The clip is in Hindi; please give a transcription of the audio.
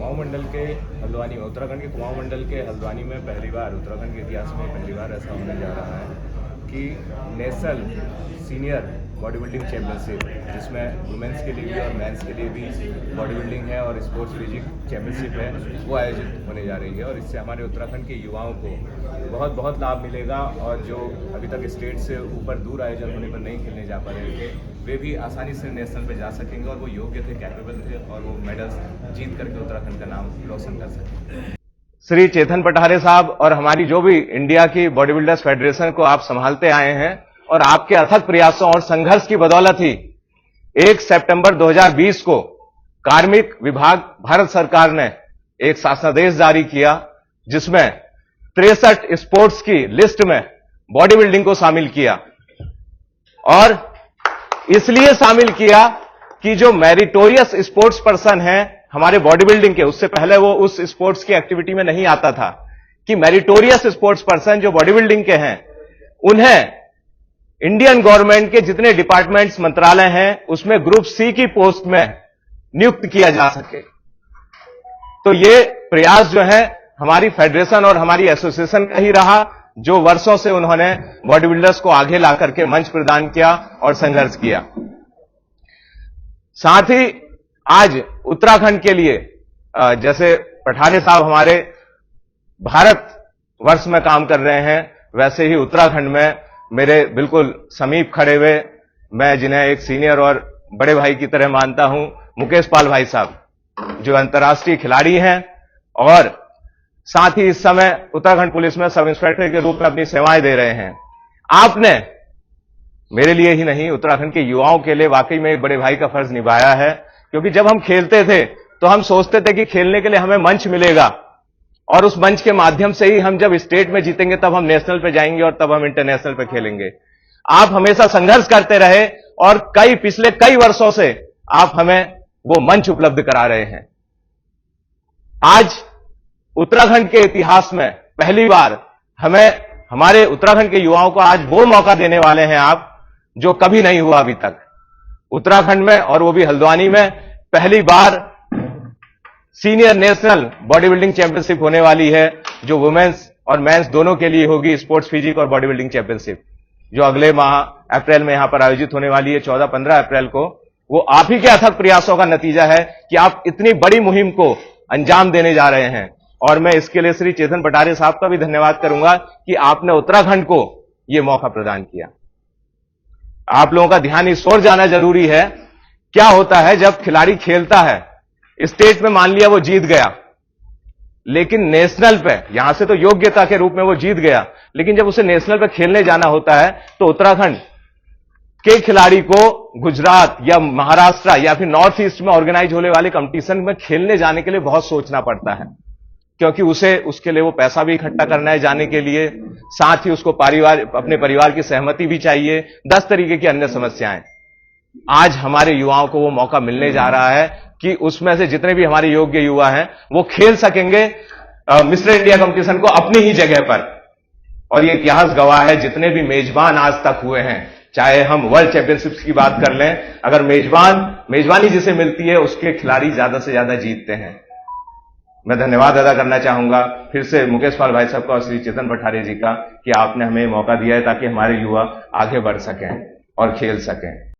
कुमाऊं मंडल के हल्द्वानी में, उत्तराखंड के कुमाऊं मंडल के हल्द्वानी में पहली बार, उत्तराखंड के इतिहास में पहली बार ऐसा होने जा रहा है कि national senior body building championship, जिसमें वुमेंस के लिए भी और मेंस के लिए भी बॉडी बिल्डिंग है और स्पोर्ट्स फिजिक चैंपियनशिप है, वो आयोजित होने जा रही है। और इससे हमारे उत्तराखंड के युवाओं को बहुत बहुत लाभ मिलेगा और जो अभी तक स्टेट से ऊपर दूर आयोजन होने पर नहीं खेलने जा पा रहे थे, वे भी आसानी से नेशनल पे जा सकेंगे और वो योग्य थे, कैपेबल थे और वो मेडल्स जीत करके उत्तराखंड का नाम रोशन कर सकेंगे। श्री चेतन पठारे साहब और हमारी जो भी इंडिया की बॉडी बिल्डर्स फेडरेशन को आप संभालते आए हैं और आपके अथक प्रयासों और संघर्ष की बदौलत ही 1 सितंबर 2020 को कार्मिक विभाग भारत सरकार ने एक शासनादेश जारी किया, जिसमें 63 स्पोर्ट्स की लिस्ट में बॉडी बिल्डिंग को शामिल किया। और इसलिए शामिल किया कि जो मेरिटोरियस स्पोर्ट्स पर्सन हैं हमारे बॉडी बिल्डिंग के, उससे पहले वो उस स्पोर्ट्स की एक्टिविटी में नहीं आता था, कि मेरिटोरियस स्पोर्ट्स पर्सन जो बॉडी बिल्डिंग के हैं उन्हें इंडियन गवर्नमेंट के जितने डिपार्टमेंट्स मंत्रालय हैं उसमें ग्रुप सी की पोस्ट में नियुक्त किया जा सके। तो ये प्रयास जो है हमारी फेडरेशन और हमारी एसोसिएशन का ही रहा, जो वर्षों से उन्होंने बॉडी बिल्डर्स को आगे ला करके मंच प्रदान किया और संघर्ष किया। साथ ही आज उत्तराखंड के लिए जैसे पठारे साहब हमारे भारत वर्ष में काम कर रहे हैं, वैसे ही उत्तराखंड में मेरे बिल्कुल समीप खड़े हुए, मैं जिन्हें एक सीनियर और बड़े भाई की तरह मानता हूं, मुकेश पाल भाई साहब, जो अंतर्राष्ट्रीय खिलाड़ी हैं और साथ ही इस समय उत्तराखंड पुलिस में सब इंस्पेक्टर के रूप में अपनी सेवाएं दे रहे हैं। आपने मेरे लिए ही नहीं, उत्तराखंड के युवाओं के लिए वाकई में एक बड़े भाई का फर्ज निभाया है, क्योंकि जब हम खेलते थे तो हम सोचते थे कि खेलने के लिए हमें मंच मिलेगा और उस मंच के माध्यम से ही हम जब स्टेट में जीतेंगे तब हम नेशनल पे जाएंगे और तब हम इंटरनेशनल पे खेलेंगे। आप हमेशा संघर्ष करते रहे और पिछले कई वर्षों से आप हमें वो मंच उपलब्ध करा रहे हैं। आज उत्तराखंड के इतिहास में पहली बार हमारे उत्तराखंड के युवाओं को आज वो मौका देने वाले हैं आप, जो कभी नहीं हुआ अभी तक उत्तराखंड में, और वो भी हल्द्वानी में पहली बार senior national body building championship होने वाली है, जो वुमेन्स और मेंस दोनों के लिए होगी, स्पोर्ट्स फिजिक और बॉडी बिल्डिंग चैंपियनशिप, जो अगले माह अप्रैल में यहां पर आयोजित होने वाली है 14-15 अप्रैल को। वो आप ही के अथक प्रयासों का नतीजा है कि आप इतनी बड़ी मुहिम को अंजाम देने जा रहे हैं। और मैं इसके लिए श्री चेतन पठारे साहब का भी धन्यवाद करूंगा कि आपने उत्तराखंड को यह मौका प्रदान किया। आप लोगों का ध्यान इस ओर जाना जरूरी है। क्या होता है जब खिलाड़ी खेलता है, स्टेट में मान लिया वो जीत गया, लेकिन नेशनल पे, यहां से तो योग्यता के रूप में वो जीत गया, लेकिन जब उसे नेशनल पे खेलने जाना होता है तो उत्तराखंड के खिलाड़ी को गुजरात या महाराष्ट्र या फिर नॉर्थ ईस्ट में ऑर्गेनाइज होने वाले कंपटीशन में खेलने जाने के लिए बहुत सोचना पड़ता है, क्योंकि उसके लिए वो पैसा भी इकट्ठा करना है जाने के लिए, साथ ही उसको अपने परिवार की सहमति भी चाहिए, 10 तरीके की अन्य समस्याएं। आज हमारे युवाओं को वो मौका मिलने जा रहा है कि उसमें से जितने भी हमारे योग्य युवा हैं वो खेल सकेंगे मिस्टर इंडिया कंपटीशन को अपनी ही जगह पर। और ये इतिहास गवाह है, जितने भी मेजबान आज तक हुए हैं, चाहे हम वर्ल्ड चैंपियनशिप्स की बात कर लें, अगर मेजबानी जिसे मिलती है उसके खिलाड़ी ज्यादा से ज्यादा जीतते हैं। मैं धन्यवाद अदा करना चाहूंगा फिर से मुकेश पाल भाई साहब का और श्री चेतन पठारे जी का, कि आपने हमें मौका दिया है ताकि हमारे युवा आगे बढ़ सकें और खेल सकें।